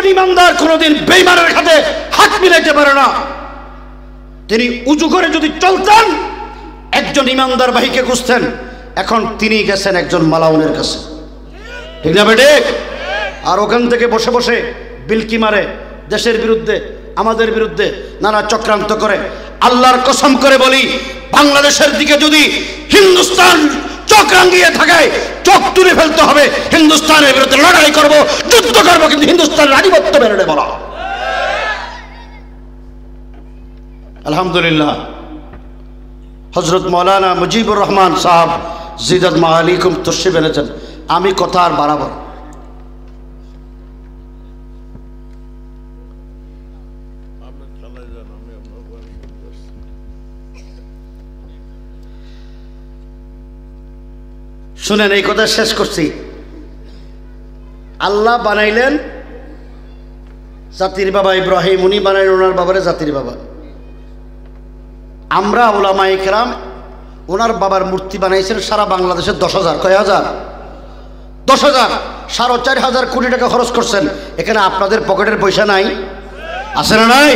একজন ইমানদার কোনোদিন বেঈমানের হাতে হাত মিলাইতে পারে না। তিনি উজু করে যদি চলতেন একজন ইমানদার ভাইকে খুঁজতেন, এখন তিনি গেছেন একজন মালাউনের কাছে, ঠিক না বেটে? আর ওখান থেকে বসে বসে বিলকি মারে, দেশের বিরুদ্ধে আমাদের বিরুদ্ধে নানা চক্রান্ত করে। আল্লাহর কসম করে বলি, বাংলাদেশের দিকে যদি হিন্দুস্তান চোখ রাঙিয়ে থাকে, চোখ তুলে ফেলতে হবে। হিন্দুস্তানের বিরুদ্ধে লড়াই করব, যুদ্ধ করবো, কিন্তু হিন্দুস্তানের আধিপত্য বেরোলে বলা। আলহামদুলিল্লাহ, হযরত মাওলানা মুজিবুর রহমান সাহেব জিদাত মাআলিকুম তশরিফ এনেছেন। আমি কথা আর বাড়াবো। শুনেন, এই কথা শেষ করছি। আল্লাহ বানাইলেন জাতির বাবা ইব্রাহিম, উনি বানাইলেন ওনার বাবারে জাতির বাবা। আমরা উলামায়ে কেরাম ওনার বাবার মূর্তি বানাইছেন সারা বাংলাদেশের 10,000, কয় হাজার? 10,000, 4,500 কোটি টাকা খরচ করছেন। এখানে আপনাদের পকেটের পয়সা নাই? আছে না নাই?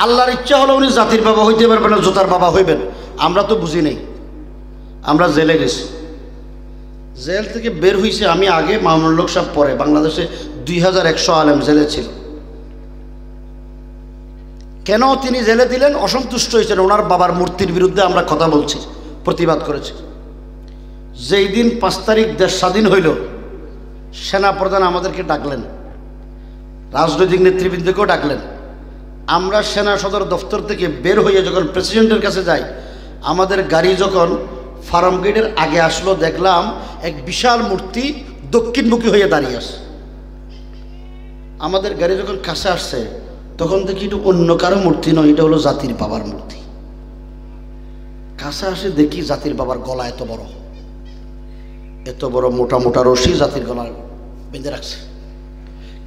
আল্লাহর ইচ্ছা হলো উনি জাতির বাবা হইতে পারবেন না, জোতার বাবা হইবেন। আমরা তো বুঝি নেই, আমরা জেলে গেছি। জেল থেকে বের হয়েছে আমি আগে, মামুনুল হক সাহেব পরে। বাংলাদেশে 2100 আলেম জেলে ছিল। কেন তিনি জেলে দিলেন? অসন্তুষ্ট হয়েছেন ওনার বাবার মূর্তির বিরুদ্ধে আমরা কথা বলছি, প্রতিবাদ করেছি। যেই দিন 5 তারিখ দেশ স্বাধীন হইল, সেনাপ্রধান আমাদেরকে ডাকলেন, রাজনৈতিক নেতৃবৃন্দকেও ডাকলেন। আমরা সেনা সদর দফতর থেকে বের হয়ে যখন প্রেসিডেন্টের কাছে যাই, আমাদের গাড়ি যখন ফার্ম গেটের আগে আসলো, দেখলাম এক বিশাল মূর্তি দক্ষিণমুখী হয়ে দাঁড়িয়ে আসে। আমাদের গাড়ি যখন কাছে আসছে, তখন দেখি এটা অন্য কারো মূর্তি নয়, এটা হলো জাতির বাবার মূর্তি। কাছে আসে দেখি জাতির বাবার গলা এত বড়, এত বড় মোটা মোটা রশি জাতির গলা বেঁধে রাখছে।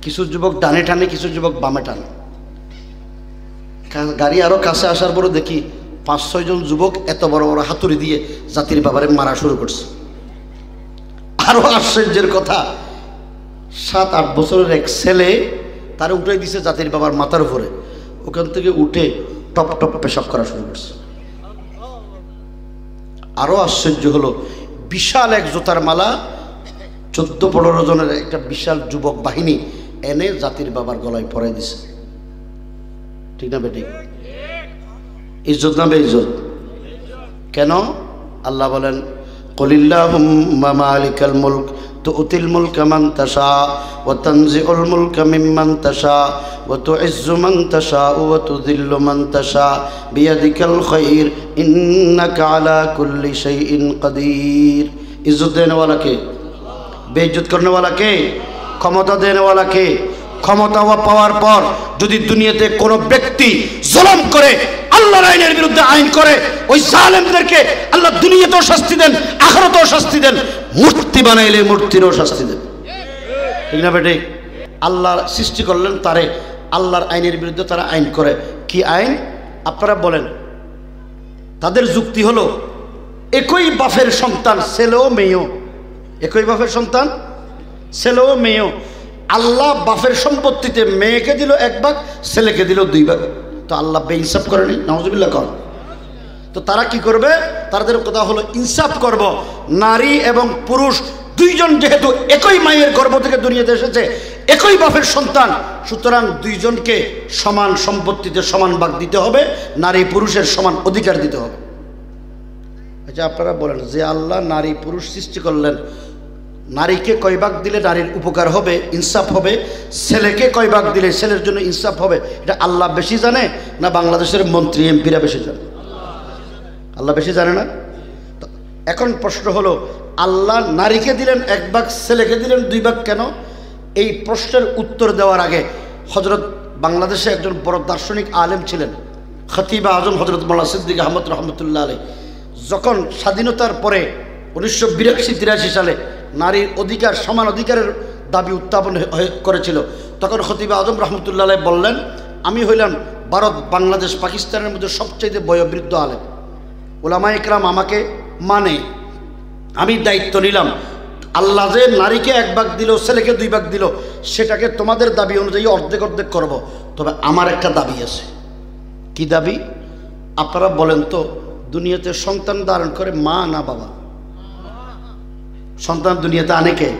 কিছু যুবক ডানে টানে, কিছু যুবক বামে টানে। গাড়ি আরো কাছে আসার পরে দেখি 5-6 জন যুবক এত বড় বড় হাতুড়ি দিয়ে জাতির বাবারে মারা শুরু করছে। আরো আশ্চর্যের কথা, 7-8 বছরের এক ছেলে তারা উঠে দিছে জাতির বাবার মাথার উপরে। ওখান থেকে উঠে টপ টপ পেশাব করা শুরু করছে। আরো আশ্চর্য হলো, বিশাল এক জোতার মালা 14-15 জনের একটা বিশাল যুবক বাহিনী এনে জাতির বাবার গলায় পরাই দিছে। ঠিক না বেটি? ইজ্জত না বেইজ্জত? কেন? আল্লাহ বলেন, কুলিল্লাহুম্মা মালিকাল মুলক তুতিল মুলকা মান তাশা ওয়া তানজিউল মুলকা মিম্মান তাশা ওয়া তুইজ্জু মান তাশা ওয়া তুযিল্লু মান তাশা বিয়াদিকাল খায়র ইন্নাকা আলা কুল্লি শাইইন কাদির। ইজ্জত দেনে ওয়ালা কে? বেইজ্জত করনে ওয়ালা কে? ক্ষমতা দেনে ওয়ালা কে? ক্ষমতা পাওয়ার পর যদি দুনিয়াতে কোনো ব্যক্তি জুলুম করে, আল্লাহর আইনের বিরুদ্ধে আইন করে, ওই জালেমদেরকে আল্লাহ দুনিয়াতেও শাস্তি দেন, আখিরাতেও শাস্তি দেন। মূর্তি বানাইলে মূর্তিরও শাস্তি দেন। ঠিক না বেটে? আল্লাহ সৃষ্টি করলেন তারে, আল্লাহর আইনের বিরুদ্ধে তারা আইন করে। কি আইন? আপনারা বলেন। তাদের যুক্তি হলো, একই বাপের সন্তান ছেলে ও মেয়েও, একই বাপের সন্তান ছেলে ও মেয়েও, আল্লাহ বাপের সম্পত্তিতে মেয়েকে দিল 1 ভাগ, ছেলেকে দিল 2 ভাগ। তো আল্লাহ বেইনসাফ করেনি? নাউজুবিল্লাহ কর। তো তারা কি করবে? তাদের কথা হলো ইনসাফ করব। নারী এবং পুরুষ দুইজন যেহেতু একই মায়ের গর্ভ থেকে দুনিয়াতে এসেছে, একই বাপের সন্তান, সুতরাং দুইজনকে সমান সম্পত্তিতে সমান ভাগ দিতে হবে, নারী পুরুষের সমান অধিকার দিতে হবে। আচ্ছা, আপনারা বলেন, যে আল্লাহ নারী পুরুষ সৃষ্টি করলেন, নারীকে কয় ভাগ দিলে নারীর উপকার হবে, ইনসাফ হবে, ছেলেকে কয় ভাগ দিলে ছেলের জন্য ইনসাফ হবে, এটা আল্লাহ বেশি জানে না বাংলাদেশের মন্ত্রী এমপিরা বেশি জানে? আল্লাহ বেশি জানে না? এখন প্রশ্ন হলো, আল্লাহ নারীকে দিলেন 1 ভাগ, ছেলেকে দিলেন 2 ভাগ কেন? এই প্রশ্নের উত্তর দেওয়ার আগে হযরত বাংলাদেশে একজন বড় দার্শনিক আলেম ছিলেন, খতিব আজম হযরত মাওলানা সিদ্দিক আহমদ রহমতুল্লাহ আলাইহি। যখন স্বাধীনতার পরে 1982-83 সালে নারীর অধিকার, সমান অধিকারের দাবি উত্থাপন করেছিল, তখন খতিব আজম রহমতুল্লাহ আলাইহি বললেন, আমি হইলাম ভারত, বাংলাদেশ, পাকিস্তানের মধ্যে সবচেয়ে বয়োবৃদ্ধ আলেম। উলামায়ে কেরাম আমাকে মানে, আমি দায়িত্ব নিলাম আল্লাহ যে নারীকে 1 ভাগ দিল, ছেলেকে 2 ভাগ দিল, সেটাকে তোমাদের দাবি অনুযায়ী অর্ধেক অর্ধেক করব। তবে আমার একটা দাবি আছে। কি দাবি? আপনারা বলেন তো, দুনিয়াতে সন্তান ধারণ করে মা না বাবা? সন্তান দুনিয়াতে আনে কে?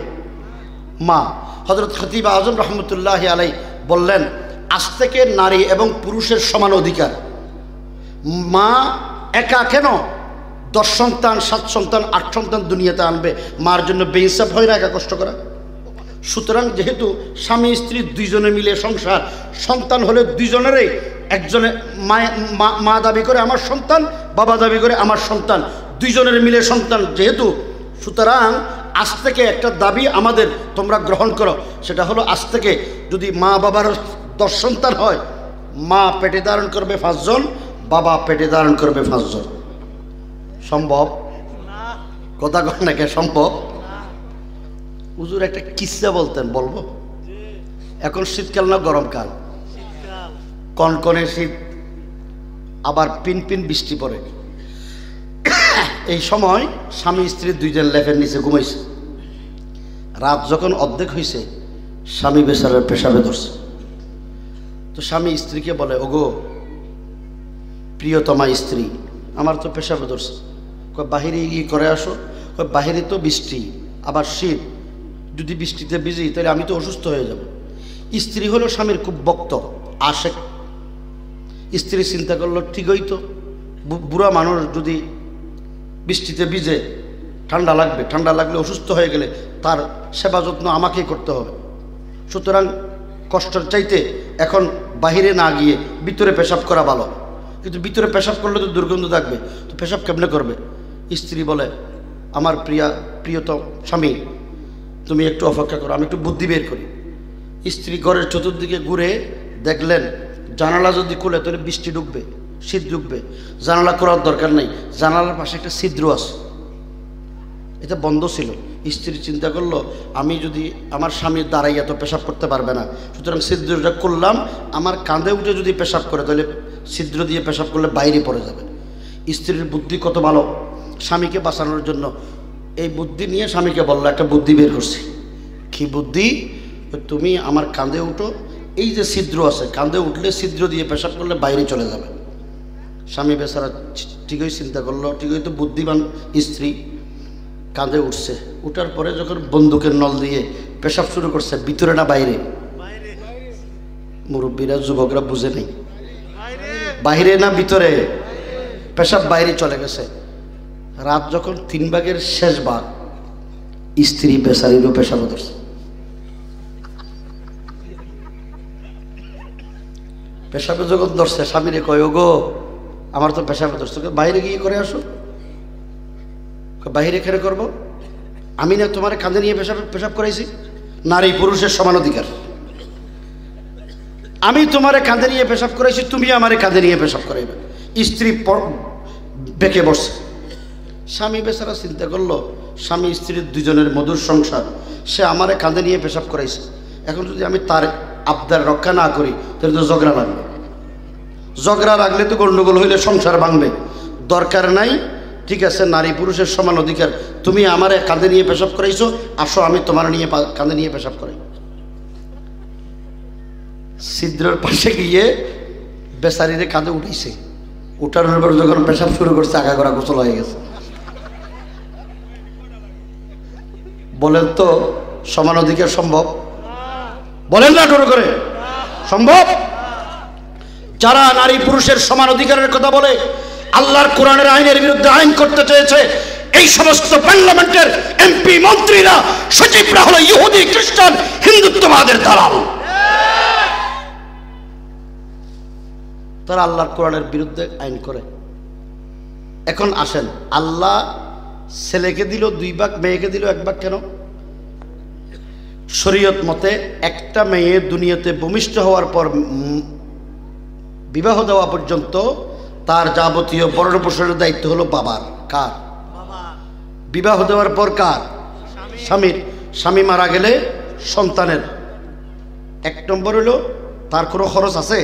মা। হযরত খতিব আজম রহমতুল্লাহ আলাই বললেন, আজ থেকে নারী এবং পুরুষের সমান অধিকার। মা একা কেন 10 সন্তান, 7 সন্তান, 8 সন্তান দুনিয়াতে আনবে? মার জন্য বেইনসাফ হয় না একা কষ্ট করা? সুতরাং যেহেতু স্বামী স্ত্রী 2 জনে মিলে সংসার, সন্তান হলে 2 জনেরই, একজনে মা দাবি করে আমার সন্তান, বাবা দাবি করে আমার সন্তান, 2 জনের মিলে সন্তান যেহেতু, সুতরাং আজ থেকে একটা দাবি আমাদের তোমরা গ্রহণ করো। সেটা হলো, আজ থেকে যদি মা বাবার 10 সন্তান হয়, মা পেটে ধারণ করবে 5 জন, বাবা পেটে ধারণ করবে 5 জন। সম্ভব? কথা কন নাকি সম্ভব? হুজুর একটা কিসসা বলতেন, বলবো? এখন শীতকাল না গরমকাল? কনকনে শীত, আবার পিনপিন বৃষ্টি পড়ে। এই সময় স্বামী স্ত্রী 2 জন লেফের নিচে ঘুমাইছে। রাত যখন অর্ধেক হয়েছে, স্বামী বেচারার পেশাবে ধরছে। তো স্বামী স্ত্রীকে বলে, ওগো প্রিয়তমা স্ত্রী, আমার তো পেশাবে ধরছে, বাহিরে গিয়ে করে আসো। বাহিরে তো বৃষ্টি, আবার শীত, যদি বৃষ্টিতে ভিজি তাহলে আমি তো অসুস্থ হয়ে যাব। স্ত্রী হলো স্বামীর খুব ভক্ত, আশেক। স্ত্রী চিন্তা করলো, ঠিকই তো, বুড়া মানুষ যদি বৃষ্টিতে ভিজে, ঠান্ডা লাগবে, ঠান্ডা লাগলে অসুস্থ হয়ে গেলে তার সেবা যত্ন আমাকেই করতে হবে। সুতরাং কষ্টের চাইতে এখন বাহিরে না গিয়ে ভিতরে পেশাব করা ভালো। কিন্তু ভিতরে পেশাব করলে তো দুর্গন্ধ থাকবে, তো পেশাব কেমনে করবে? স্ত্রী বলে, আমার প্রিয়তম স্বামী, তুমি একটু অপেক্ষা করো, আমি একটু বুদ্ধি বের করি। স্ত্রী ঘরের চতুর্দিকে ঘুরে দেখলেন, জানালা যদি খুলে তাহলে বৃষ্টি ঢুকবে, শীত ঢুকবে। জানালা করার দরকার নেই, জানালার পাশে একটা ছিদ্র আছে, এটা বন্ধ ছিল। স্ত্রী চিন্তা করলো, আমি যদি, আমার স্বামী দাঁড়াইয়া তো পেশাব করতে পারবে না, সুতরাং ছিদ্রটা করলাম, আমার কাঁধে উঠে যদি পেশাব করে তাহলে ছিদ্র দিয়ে পেশাব করলে বাইরে পড়ে যাবে। স্ত্রীর বুদ্ধি কত ভালো! স্বামীকে বাঁচানোর জন্য এই বুদ্ধি নিয়ে স্বামীকে বললো, একটা বুদ্ধি বের করছি। কি বুদ্ধি? তুমি আমার কাঁধে উঠো, এই যে ছিদ্র আছে, কাঁধে উঠলে ছিদ্র দিয়ে পেশাব করলে বাইরে চলে যাবে। স্বামী বেচারা ঠিকই চিন্তা করলো, ঠিকই তো বুদ্ধিমান স্ত্রী। কাঁধে উঠছে, উঠার পরে যখন বন্দুকের নল দিয়ে পেশাব শুরু করছে, ভিতরে না বাইরে? মুরব্বীরা, যুবকরা বুঝে নেই, বাইরে না ভিতরে? পেশাব বাইরে চলে গেছে। রাত যখন 3 ভাগের শেষ ভাগ, স্ত্রী বেচারিরও পেশাব ধরছে। পেশাবে যখন ধরছে, স্বামীরে কয়, ওগো আমার তো পেশাবে ধরছে, বাইরে গিয়ে করে আসো। বাইরে খেলে করবো? আমি না তোমার কাঁধে নিয়ে পেশাব করাইছি? নারী পুরুষের সমান অধিকার। আমি তোমারে কাঁধে নিয়ে পেশাব করাইছি, তুমি আমারে কাঁধে নিয়ে পেশাব করাইবে। স্ত্রী বেঁকে বসছে। স্বামী বেচারা চিন্তা করলো, স্বামী স্ত্রীর 2 জনের মধুর সংসার, সে আমারে কাঁধে নিয়ে পেশাব করাইছে, এখন যদি আমি তার আবদার রক্ষা না করি তাহলে তো ঝগড়া লাগবে। ঝগড়া লাগলে তো গণ্ডগোল হইলে সংসার ভাঙবে। দরকার নাই, ঠিক আছে, নারী পুরুষের সমান অধিকার, তুমি আমারে কাঁধে নিয়ে পেশাব করাইছো, আসো আমি তোমার নিয়ে কাঁধে নিয়ে পেশাব করাই। ছিদ্রের পাশে গিয়ে বেচারিরে কাঁধে উঠাইছে। উঠানোর পর যখন পেশাব শুরু করছে, আগাগোড়া গোসল হয়ে গেছে। বলেন তো, সমান অধিকার সম্ভব? বলেন না জোর করে, সম্ভব? যারা নারী পুরুষের সমান অধিকারের কথা বলে, আল্লাহর কোরআনের আইনের বিরুদ্ধে আইন করতে চেয়েছে, এই সমস্ত পার্লামেন্টের এমপি, মন্ত্রীরা, সচিবরা হলো ইহুদি, খ্রিস্টান, হিন্দুত্ববাদের দালাল। তারা আল্লাহর কোরআনের বিরুদ্ধে আইন করে। এখন আসেন, আল্লাহ ছেলেকে দিল 2 ভাগ, মেয়েকে দিল 1 ভাগ কেন? শরীয়ত মতে একটা মেয়ে দুনিয়াতে ভূমিষ্ঠ হওয়ার পর বিবাহ দেওয়া পর্যন্ত তার যাবতীয় ভরণ পোষণের দায়িত্ব হলো বাবার। কার? বিবাহ দেওয়ার পর কার? স্বামীর। স্বামী মারা গেলে সন্তানের। 1 নম্বর হলো তার কোনো খরচ আছে?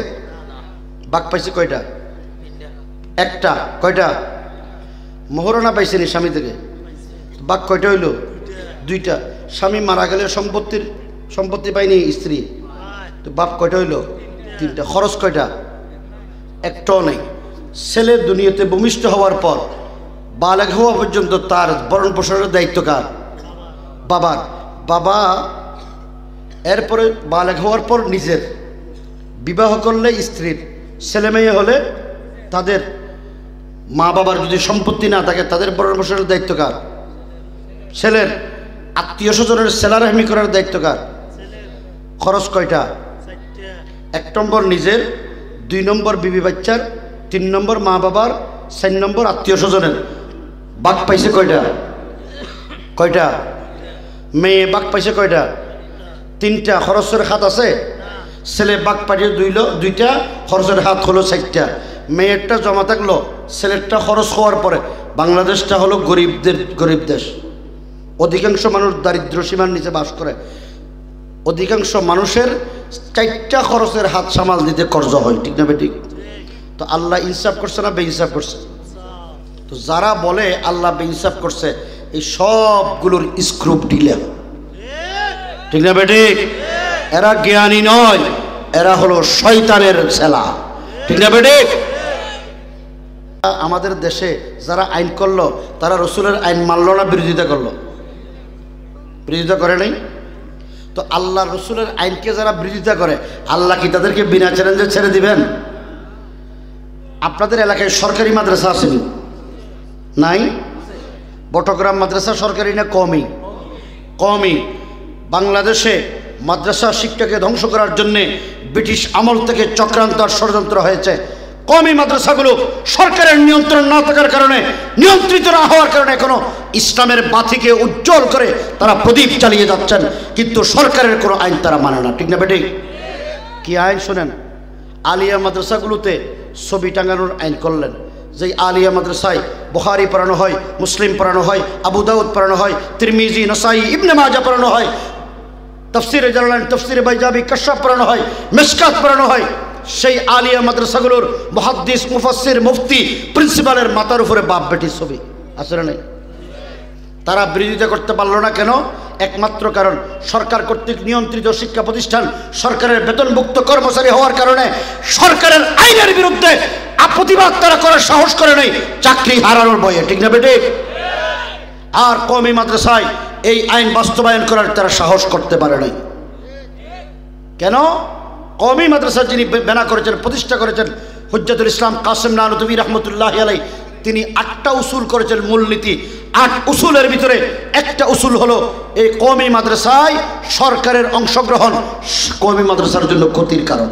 ভাগ পাইছে কয়টা? একটা। কয়টা? মোহরনা পাইছেনি স্বামী থেকে? ভাগ কয়টা হইল? দুইটা। স্বামী মারা গেলে সম্পত্তি পায়নি স্ত্রী, তো বাপ কয়টা হইল? তিনটা। খরচ কয়টা? একটাও নেই। ছেলে দুনিয়াতে ভূমিষ্ঠ হওয়ার পর বালেগ হওয়া পর্যন্ত তার ভরণ পোষণের দায়িত্ব কার? বাবার। বাবা এরপরে বালেগ হওয়ার পর নিজের, বিবাহ করলে স্ত্রীর, ছেলে মেয়ে হলে তাদের। মা বাবার যদি সম্পত্তি না থাকে তাদের ভরণ পোষণের দায়িত্ব কার? ছেলের। আত্মীয় স্বজনের সেলারহমি করার দায়িত্ব কার? খরচ কয়টা? 1 নম্বর নিজের, 2 নম্বর বিবি বাচ্চার, 3 নম্বর মা বাবার, 4 নম্বর আত্মীয় স্বজনের। বাঘ পাইছে কয়টা? কয়টা? মেয়ে বাঘ পাইছে কয়টা? 3টা। খরচের হাত আছে? ছেলে বাঘ পাঠিয়ে 2টা, খরচের হাত হলো 4টা। মেয়েরটা জমা থাকলো, ছেলেরটা খরচ হওয়ার পরে। বাংলাদেশটা হলো গরিব দেশ। অধিকাংশ মানুষ দারিদ্র সীমার নিচে বাস করে। অধিকাংশ মানুষের 4টা খরচের হাত সামাল দিতে কর্জ হয়, ঠিক না বেঠিক? তো আল্লাহ ইনসাফ করছে না বেইনসাফ করছে? তো যারা বলে আল্লাহ বেইনসাফ করছে, এই সবগুলোর স্ক্রুপ ঢিলা, ঠিক না বেঠিক? এরা জ্ঞানী নয়, এরা হলো শয়তানের ছেলা, ঠিক না বেঠিক? আমাদের দেশে যারা আইন করলো তারা রসুলের আইন মানলো না বিরোধিতা করলো? বিরোধিতা করে নাই। তো আল্লাহ রসুলের আইনকে যারা বিরোধিতা করে, আল্লাহ কি তাদেরকে বিনা চ্যালেঞ্জে ছেড়ে দিবেন? আপনাদের এলাকায় সরকারি মাদ্রাসা আসেনি? নাই? বটগ্রাম মাদ্রাসা সরকারি না কমই? কমই। বাংলাদেশে মাদ্রাসা শিক্ষাকে ধ্বংস করার জন্যে ব্রিটিশ আমল থেকে চক্রান্ত আর ষড়যন্ত্র হয়েছে। কওমি মাদ্রাসাগুলো সরকারের নিয়ন্ত্রণ না থাকার কারণে, নিয়ন্ত্রিত না হওয়ার কারণে এখনো ইসলামের বাতিকে উজ্জ্বল করে তারা প্রদীপ চালিয়ে যাচ্ছেন, কিন্তু সরকারের কোনো আইন তারা মানে না, ঠিক না বেঠিক? কি আইন শোনেন? আলিয়া মাদ্রাসাগুলোতে ছবি টাঙানোর আইন করলেন। যেই আলিয়া মাদ্রাসায় বুখারী পড়ানো হয়, মুসলিম পড়ানো হয়, আবু দাউদ পড়ানো হয়, তিরমিজি, নাসাই, ইবনে মাজা পড়ানো হয়, তাফসিরে জালালাইন, তাফসিরে বাইজাবি, কাশফ পড়ানো হয়, মিশকাত পড়ানো হয়, সেই আলিয়া মাদ্রাসাগুলোর মুহাদ্দিস, মুফাসসির, মুফতি, প্রিন্সিপালের মাথার উপরে বাপ বেটির ছবি আছে না? নাই? তারা বিরোধিতা করতে পারলো না কেন? একমাত্র কারণ, সরকার কর্তৃক নিয়ন্ত্রিত শিক্ষা প্রতিষ্ঠান, সরকারের বেতনভুক্ত কর্মচারী হওয়ার কারণে সরকারের আইনের বিরুদ্ধে প্রতিবাদ তারা করার সাহস করে নাই, চাকরি হারানোর ভয়ে, ঠিক না বেঠিক? আর কওমি মাদ্রাসায় এই আইন বাস্তবায়ন করার তারা সাহস করতে পারে নাই। কেন? কওমি মাদ্রাসা যিনি বেনা করেছেন, প্রতিষ্ঠা করেছেন, হুজ্জাতুল ইসলাম কাসেম নানুতুবি রহমতুল্লাহি আলাইহি, তিনি 8টা উসুল করেছেন, মূলনীতি। 8 উসুলের ভিতরে একটা উসুল হলো এই কওমি মাদ্রাসায় সরকারের অংশগ্রহণ কওমি মাদ্রাসার জন্য ক্ষতির কারণ।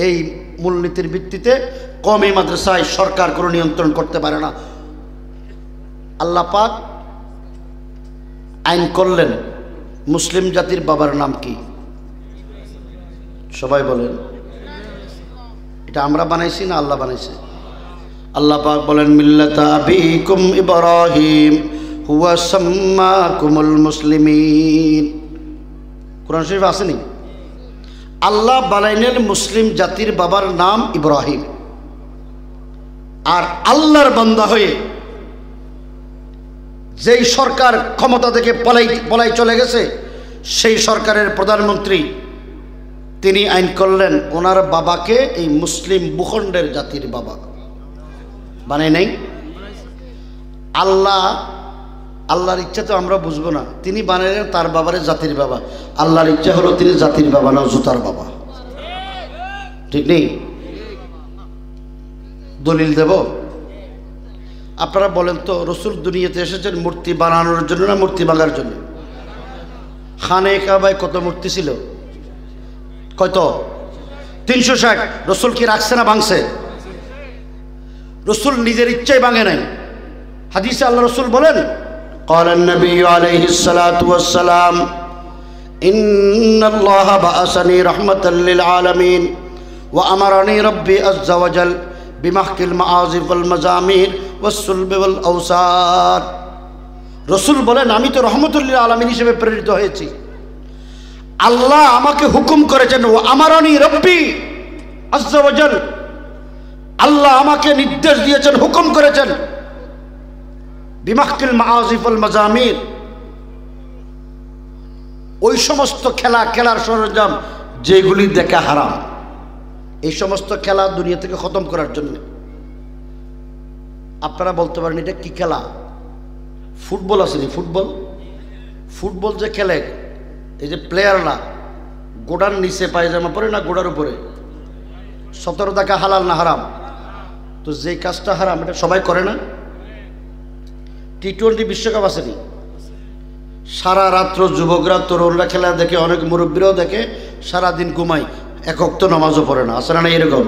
এই মূলনীতির ভিত্তিতে কওমি মাদ্রাসায় সরকার কোনো নিয়ন্ত্রণ করতে পারে না। আল্লাহ পাক আইন করলেন, মুসলিম জাতির বাবার নাম কি? সবাই বলেন। এটা আমরা বানাইছি না আল্লাহ বানাইছে? আল্লাহ পাক বলেন, মিল্লাতা আবিকুম ইব্রাহিম হুয়া সাম্মাকুমুল মুসলিমিন। কোরআন শরীফ আসেনি? আল্লাহ বানাইলেন মুসলিম জাতির বাবার নাম ইব্রাহিম। আর আল্লাহর বান্দা হয়ে যেই সরকার ক্ষমতা থেকে পলাই চলে গেছে, সেই সরকারের প্রধানমন্ত্রী তিনি আইন করলেন ওনার বাবাকে এই মুসলিম ভূখণ্ডের জাতির বাবা বানাই নাই। আল্লাহর ইচ্ছা তো আমরা বুঝবো না, তিনি বানাইলেন তার বাবারে জাতির বাবা। আল্লাহর ইচ্ছা হলো তিনি জাতির বাবা না জুতার বাবা, ঠিক নেই? দলিল দেব? আপনারা বলেন তো, রসুল দুনিয়াতে এসেছেন মূর্তি বানানোর জন্য না মূর্তি ভাঙার জন্য? খানে কাবায় কত মূর্তি ছিল? কত? 360। রসুল কি রাখছে না ভাঙছে? রসুল নিজের ইচ্ছায় ভাঙে নাই। হাদিসে আল্লাহ রসুল বলেন, قال النبي عليه الصلاة والسلام إن الله بعثني رحمة للعالمين وأمرني ربي عز وجل بمحق المعازف والمزامير والصلب والأوسار। রসুল বলেন, আমি তো রহমতুল্লিল আলামিন হিসেবে প্রেরিত হয়েছি। আল্লাহ আমাকে হুকুম করেছেন, ও আমারনি রব্বি আজ্জা ওয়াজাল, আল্লাহ আমাকে নির্দেশ দিয়েছেন, হুকুম করেছেন, বিমাহকিল মাআজিফ ওয়াল মাজামির, ওই সমস্ত খেলা, খেলার সরঞ্জাম যেগুলি দেখা হারাম, এই সমস্ত খেলা দুনিয়া থেকে খতম করার জন্য। আপনারা বলতে পারেন এটা কি খেলা? ফুটবল আসেনি? ফুটবল, ফুটবল যে খেলে, এই যে প্লেয়াররা গোড়ার নিচে পায়জামা পরে না গোড়ার উপরে, 17 টাকা হালাল না হারাম? তো যেই কাজটা হারাম এটা সবাই করে না? টি-20 বিশ্বকাপ আসেনি? সারা রাত্র যুবকরা তরুণরা খেলা দেখে, অনেক মুরব্বীরাও দেখে, সারাদিন ঘুমায়, এক ওয়াক্ত নামাজও পড়ে না। আসে না এরকম?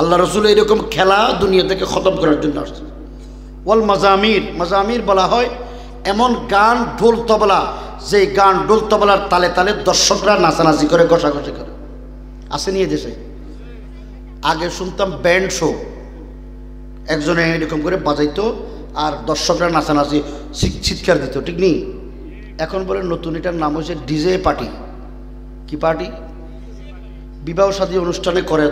আল্লাহ রসুল এরকম খেলা দুনিয়া থেকে খতম করার জন্য আসছে। ওয়াল মাজামির, মাজামির বলা হয় এমন গান, ঢোল তবলা, যে গান ঢোল তবলার তালে তালে দর্শকরা নাচানাচি করে, ঘষাঘষি করে। আসেনি এদেশে? আগে শুনতাম ব্যান্ড শো, একজনে এরকম করে বাজাইতো আর দর্শকরা নাচানাচি চিৎকার দিত, ঠিক নেই? এখন বলে নতুন এটার নাম হচ্ছে ডিজে পার্টি। কি পার্টি? বিবাহ শাদী অনুষ্ঠানে করে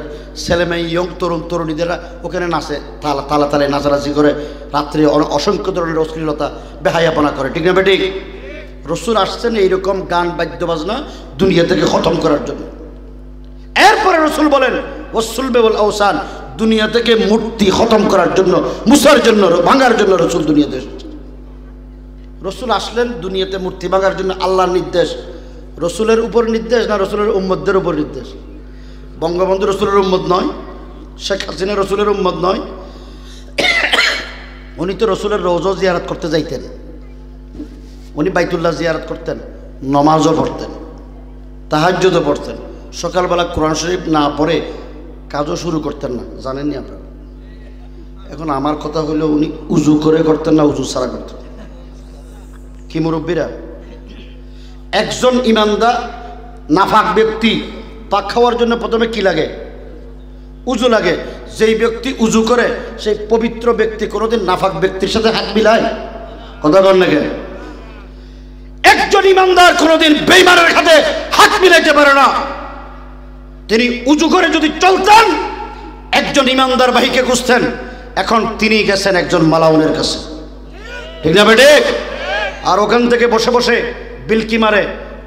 ছেলেমেয়ে, ইয়ং তরুণ তরুণীদেরা ওখানে নাচে, তালা তালে নাচানাচি করে, রাত্রে অসংখ্য ধরনের অশ্লীলতা বেহায়াপনা করে, ঠিক না বেটি? রসুল আসছেন এইরকম গান বাদ্য বাজনা দুনিয়া থেকে খতম করার জন্য। এরপরে রসুল বলেন ওয়াসসুলবে ওয়াল আওসান, দুনিয়া থেকে মূর্তি খতম করার জন্য, মুসার জন্য, ভাঙার জন্য রসুল দুনিয়াতে এসেছেন। রসুল আসলেন দুনিয়াতে মূর্তি ভাঙার জন্য। আল্লাহর নির্দেশ, রসুলের উপর নির্দেশ না রসুলের উম্মতদের উপর নির্দেশ? বঙ্গবন্ধু রসুলের উম্মত নয়, শেখ হাসিনা রসুলের উম্মত নয়। উনি তো রসুলের রওজা জিয়ারত করতে যাইতেন, উনি বাইতুল্লাহ জিয়ারত করতেন, নমাজও পড়তেন, তাহাজ্জুদও পড়তেন। সকালবেলা কোরআন শরীফ না পড়ে কাজও শুরু করতেন না, জানেননি আপনারা? এখন আমার কথা হলো উনি উজু করে করতেন না উজু ছাড়া করতেন? কি মুরব্বীরা, একজন ইমানদার নাফাক ব্যক্তি পাক খাওয়ার জন্য প্রথমে কি লাগে? উজু লাগে। যেই ব্যক্তি উজু করে সেই পবিত্র ব্যক্তি কোনোদিন নাফাক ব্যক্তির সাথে হাত মিলায়? কথা বল না কেন? একজন ইমানদার কোনোদিন বেঈমানের সাথে হাত মিলাইতে পারে না। তিনি উজু করে যদি চলতেন, একজন ইমানদার ভাইকে খুঁজতেন, এখন তিনি গেছেন একজন মালাউনের কাছে, ঠিক না বেটে? আর ওখান থেকে বসে বসে বিলকি মারে,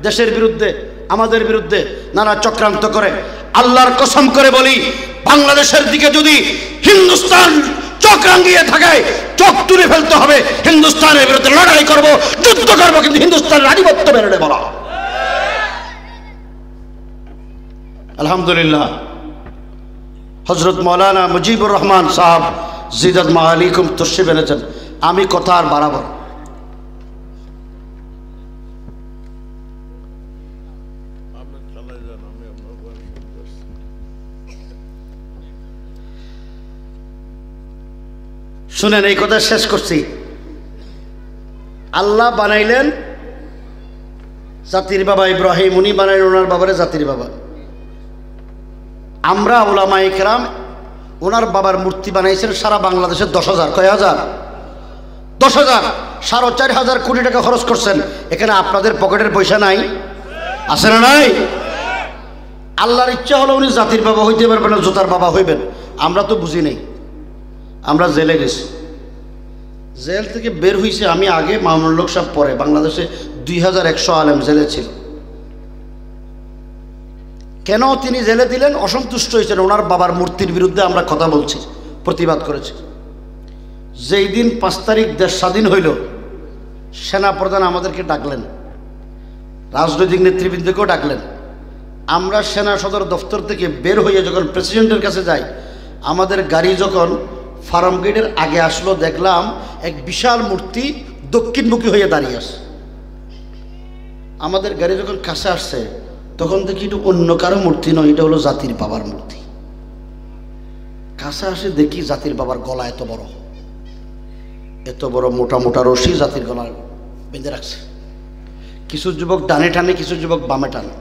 দেশের বিরুদ্ধে, আমাদের বিরুদ্ধে নানা চক্রান্ত করে। আল্লাহর কসম করে বলি, বাংলাদেশের দিকে যদি হিন্দুস্তান চোখ রাঙিয়ে থাকে, চোখ তুলে ফেলতে হবে। হিন্দুস্তানের বিরুদ্ধে লড়াই করব, যুদ্ধ করবো, কিন্তু হিন্দুস্তানের আধিপত্য মেনে বলা। আলহামদুলিল্লাহ, হযরত মৌলানা মুজিবুর রহমান সাহেব জিদাত মাআলিকুম তশরিফ এনেছেন। আমি কথা আর বাড়াবো। শুনেন, এই কথা শেষ করছি। আল্লাহ বানাইলেন জাতির বাবা ইব্রাহিম, উনি বানাইলেন ওনার বাবারে জাতির বাবা। আমরা উলামায়ে কেরাম ওনার বাবার মূর্তি বানাইছেন সারা বাংলাদেশের 10,000, কয় হাজার? 10,000, 4,500 কোটি টাকা খরচ করছেন। এখানে আপনাদের পকেটের পয়সা নাই? আছে না নাই? আল্লাহর ইচ্ছা হলো উনি জাতির বাবা হইতে পারবেন না, জোতার বাবা হইবেন। আমরা তো বুঝি নেই, আমরা জেলে গেছি। জেল থেকে বের হইছে আমি আগে, মামুনুল হক সাহেব পরে। বাংলাদেশে 2100 আলেম জেলে ছিল। কেন তিনি জেলে দিলেন? অসন্তুষ্ট হয়েছেন ওনার বাবার মূর্তির বিরুদ্ধে আমরা কথা বলছি, প্রতিবাদ করেছি। যেই দিন 5 তারিখ দেশ স্বাধীন হইল, সেনাপ্রধান আমাদেরকে ডাকলেন, রাজনৈতিক নেতৃবৃন্দকেও ডাকলেন। আমরা সেনা সদর দফতর থেকে বের হয়ে যখন প্রেসিডেন্টের কাছে যাই, আমাদের গাড়ি যখন ফার্ম গেটের আগে আসলো, দেখলাম এক বিশাল মূর্তি দক্ষিণমুখী হয়ে দাঁড়িয়ে আছে। আমাদের গাড়ি যখন কাছে আসছে, তখন দেখি এটা অন্য কারো মূর্তি নয়, এটা হলো জাতির বাবার মূর্তি। কাছে আসে দেখি জাতির বাবার গলা এত বড়, এত বড় মোটা মোটা রশি জাতির গলায় বেঁধে রাখছে। কিছু যুবক ডানে টানে, কিছু যুবক বামে টানে।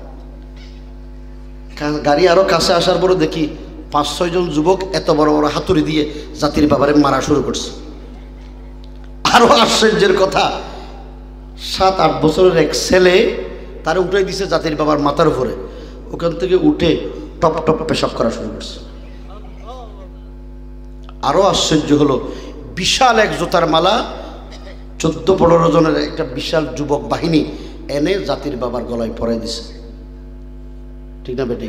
গাড়ি আরো কাছে আসার পরে দেখি 5-6 জন যুবক এত বড় বড় হাতুড়ি দিয়ে জাতির বাবারে মারা শুরু করছে। আরো আশ্চর্যের কথা, 7-8 বছরের এক ছেলে তারা উঠে দিছে জাতির বাবার মাথার উপরে, ওখান থেকে উঠে টপ টপ পেশাব করা শুরু করছে। আরো আশ্চর্য হলো, বিশাল এক জুতার মালা 14-15 জনের একটা বিশাল যুবক বাহিনী এনে জাতির বাবার গলায় পরাই দিছে। ঠিক না বেটি?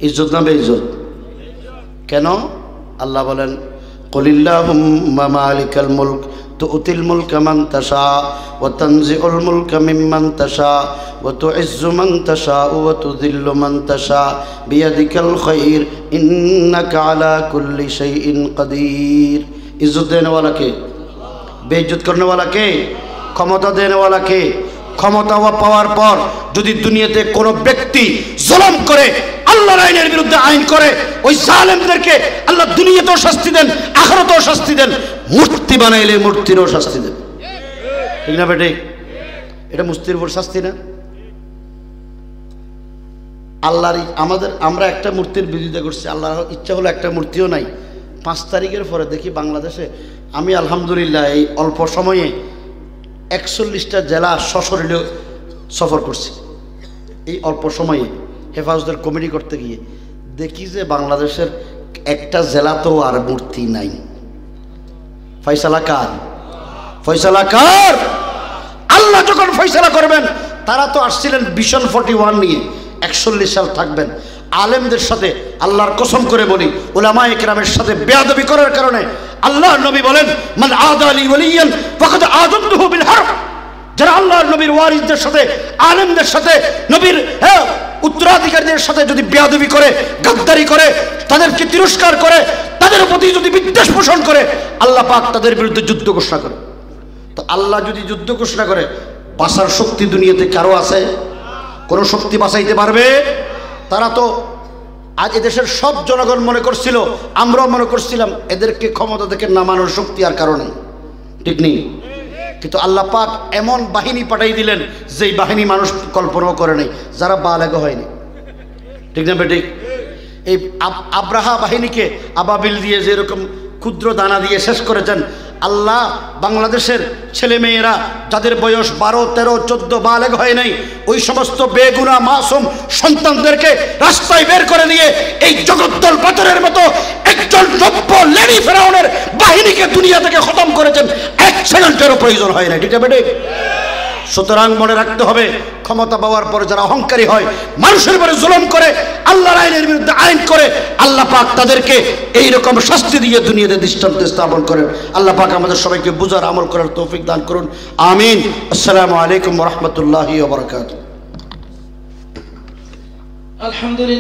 ইজ্জত না বেইজ্জত? কেন? আল্লাহ বলেন, কুলিল্লাহুম্মা মালিকাল মুলক তুতিল মুলকা মান তাশা ওয়া তানজিউল মুলকা মিম্মান তাশা ওয়া তুইজ্জু মান তাশা ওয়া তুযিল্লু মান তাশা বিয়াদিকাল খায়র ইন্নাকা আলা কুল্লি শাইইন কাদির। ইজ্জত দেনে ওয়ালা কে? বেইজ্জত করনে ওয়ালা কে? ক্ষমতা দেনে ওয়ালা কে? ক্ষমতা পাওয়ার পর যদি দুনিয়াতে কোনো ব্যক্তি জুলুম করে, আল্লাহর আইনের বিরুদ্ধে আইন করে, ওই জালেমদেরকে আল্লাহ দুনিয়াতেও শাস্তি দেন, আখিরাতেও শাস্তি দেন, মূর্তি বানাইলে মূর্তিরও শাস্তি দেন। ঠিক না বেটি? এটা মুস্তির উপর শাস্তি না? আল্লাহর আমরা একটা মূর্তির বিরোধিতা করছি, আল্লাহর ইচ্ছা হলো একটা মূর্তিও নাই। 5 তারিখের পরে দেখি বাংলাদেশে, আমি আলহামদুলিল্লাহ এই অল্প সময়ে 41টা জেলা সশরীরে সফর করছি। এই অল্প সময়ে হেফাজতের কমিটি করতে গিয়ে দেখি যে বাংলাদেশের একটা জেলাতেও আর মূর্তি নাই। ফয়সালা কার? ফয়সালা কার? আল্লাহ যখন ফয়সালা করবেন, তারা তো আসছিলেন ভিশন 41 নিয়ে 41 সাল থাকবেন। আলেমদের সাথে আল্লাহর কসম করে বলি, উলামায়ে কেরামের সাথে বেয়াদবি করার কারণে আল্লাহর নবী বলেন, মান আদা লি ওয়ালিয়ান ফাকাদ আযানতুহু বিল হারব। যারা আল্লাহর নবীর ওয়ারিসদের সাথে, আলেমদের সাথে, নবীর উত্তরাধিকারীদের সাথে যদি বেয়াদবি করে, গাদ্দারি করে, তাদেরকে তিরস্কার করে, তাদের প্রতি যদি বিদ্বেষ পোষণ করে, আল্লাহ পাক তাদের বিরুদ্ধে যুদ্ধ ঘোষণা করে। তো আল্লাহ যদি যুদ্ধ ঘোষণা করে, বাঁচার শক্তি দুনিয়াতে কারো আছে? কোনো শক্তি বাঁচাইতে পারবে? তারা তো আজ এদেশের সব জনগণ মনে করছিল, আমরাও মনে করছিলাম, এদেরকে ক্ষমতা থেকে নামানোর শক্তি আর কারণে। ঠিক নেই? কিন্তু আল্লাহ পাক এমন বাহিনী পাঠাই দিলেন, যেই বাহিনী মানুষ কল্পনাও করে নাই, যারা বালেগ হয়নি। ঠিক না বেটি? এই আব্রাহা বাহিনীকে আবাবিল দিয়ে যেরকম ক্ষুদ্র দানা দিয়ে শেষ করেছেন, আল্লাহ বাংলাদেশের ছেলে মেয়েরা যাদের বয়স 12, 13, 14 বালেগ হয় নাই, ওই সমস্ত বেগুনা মাসুম সন্তানদেরকে রাস্তায় বের করে দিয়ে এই জগদ্দল পাথরের মতো একজন নব্য লেডি ফেরাউনের বাহিনীকে দুনিয়া থেকে খতম করেছেন। 1 সেকেন্ডেরও প্রয়োজন হয় না। ঠিক আছে বেটি? সুতরাং মনে রাখতে হবে, ক্ষমতা পাওয়ার পরে যারা অহংকারী হয়, মানুষের উপরে জুলুম করে, আল্লাহর আইনের বিরুদ্ধে আইন করে, আল্লাহ পাক তাদেরকে এইরকম শাস্তি দিয়ে দুনিয়াতে দৃষ্টান্ত স্থাপন করেন। আল্লাহ পাক আমাদের সবাইকে বুঝার, আমল করার তৌফিক দান করুন। আমিন। আসসালামু আলাইকুম ওয়া রাহমাতুল্লাহি ওয়া বারাকাতুহু। আলহামদুলিল্লাহ।